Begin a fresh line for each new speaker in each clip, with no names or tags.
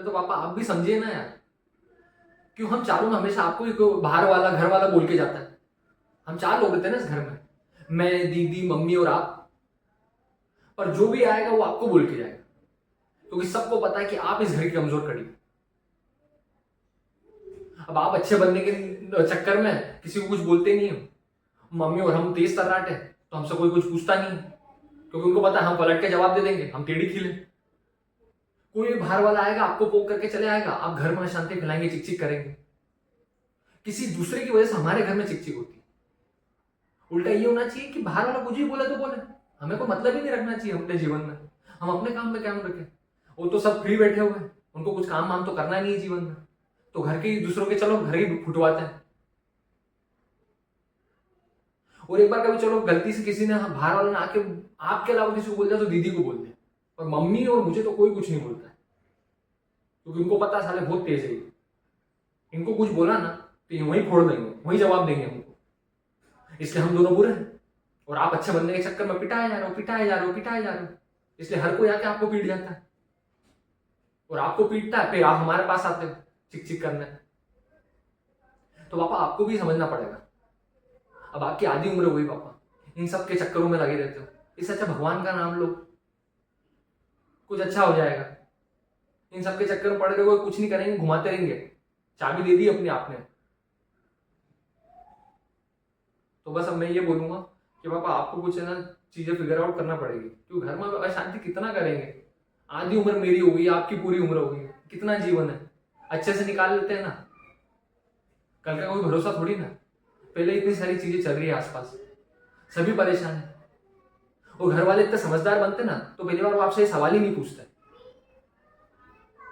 अरे तो पापा आप भी समझिए ना यार, क्यों हम चारों में हमेशा आपको ही क्यों बाहर वाला घर वाला बोल के जाता है? हम 4 लोग रहते हैं ना इस घर में, मैं, दीदी, मम्मी और आप। और जो भी आएगा वो आपको बोल के जाएगा, क्योंकि सबको पता है कि आप इस घर की कमजोर कड़ी हो। अब आप अच्छे बनने के चक्कर में किसी को कुछ बोलते नहीं हो। मम्मी और हम तेज तर्राट है, तो हमसे कोई कुछ पूछता नहीं है, क्योंकि उनको पता है हम पलट के जवाब दे देंगे, हम टेढ़ी खीले। कोई भी बाहर वाला आएगा आपको पोक करके चले आएगा, आप घर में अशांति फैलाएंगे, चिक चिक करेंगे। किसी दूसरे की वजह से हमारे घर में चिक चिक होती है। उल्टा ये होना चाहिए कि बाहर वाला कुछ भी बोले तो बोले, हमें कोई मतलब ही नहीं रखना चाहिए अपने जीवन में। हम अपने काम में क्या रखें? वो तो सब फ्री बैठे हुए हैं, उनको कुछ काम वाम तो करना नहीं है जीवन में, तो घर के दूसरों के चलो घर ही फुटवाते हैं। और एक बार कभी चलो गलती से किसी ने बाहर वाले ने आके आपके अलावा किसी को बोल दिया तो दीदी को बोल दिया, और मम्मी और मुझे तो कोई कुछ नहीं बोलता है, क्योंकि उनको पता साले बहुत तेज है। इनको कुछ बोला ना तो ये वहीं फोड़ देंगे, वहीं जवाब देंगे हमको। इसलिए हम दोनों बुरे हैं, और आप अच्छे बनने के चक्कर में पिटाए जा रहे हो, पिटाए जा रहे हो, पिटाए जा रहे हो। इसलिए हर कोई आके आपको पीट जाता है, और आपको पीटता है फिर आप हमारे पास आते हो चिक चिक करने। तो पापा आपको भी समझना पड़ेगा, अब आपकी आधी उम्र हो गई पापा, इन सब के चक्करों में लगे रहते हो। इससे अच्छा भगवान का नाम लो, कुछ अच्छा हो जाएगा। इन सब के चक्कर में पड़ रहे हो, कुछ नहीं करेंगे, घुमाते रहेंगे। चाबी दे दी अपने आपने। तो बस अब मैं ये बोलूंगा कि पापा आपको कुछ है ना चीजें फिगर आउट करना पड़ेगी, क्योंकि घर में अशांति कितना करेंगे। आधी उम्र मेरी हो गई, आपकी पूरी उम्र हो गई, कितना जीवन है, अच्छे से निकाल लेते हैं ना। कल का कोई भरोसा थोड़ी ना, पहले इतनी सारी चीजें चल रही है आसपास, सभी परेशान है। और घर वाले इतने समझदार बनते ना तो पहली बार वो आपसे सवाल ही नहीं पूछते।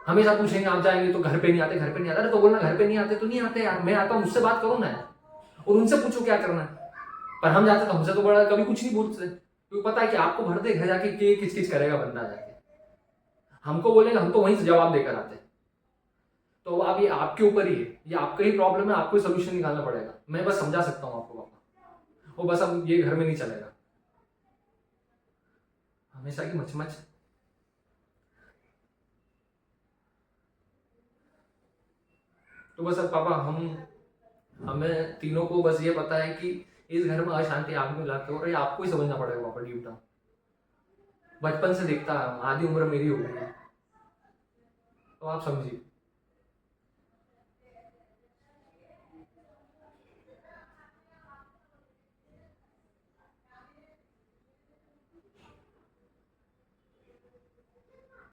हमेशा पूछेंगे आप जाएंगे तो घर पे नहीं आते, घर पे नहीं आते। अरे तो बोलना घर पे नहीं आते तो नहीं आते यार, मैं आता हूँ, मुझसे बात करो ना यार, और उनसे पूछो क्या करना है। पर हम जाते तो हमसे तो बड़ा कभी कुछ नहीं पूछते, क्योंकि पता है कि आपको भर दे घर जाके कि किच किच करेगा बंदा जाके, हमको बोलेंगे हम तो वहीं से जवाब देकर आते। तो अब ये आपके ऊपर ही है, ये आपका ही प्रॉब्लम है, आपको ही सोल्यूशन निकालना पड़ेगा। मैं बस समझा सकता हूँ आपको पापा, वो बस अब ये घर में नहीं चलेगा हमेशा की मचमच। तो बस अब पापा हमें तीनों को बस ये पता है कि इस घर में अशांति आप में लाते हो, और ये आपको ही समझना पड़ेगा पापा डीप डाउन। बचपन से देखता है, आधी उम्र मेरी हो गई है, तो आप समझिए।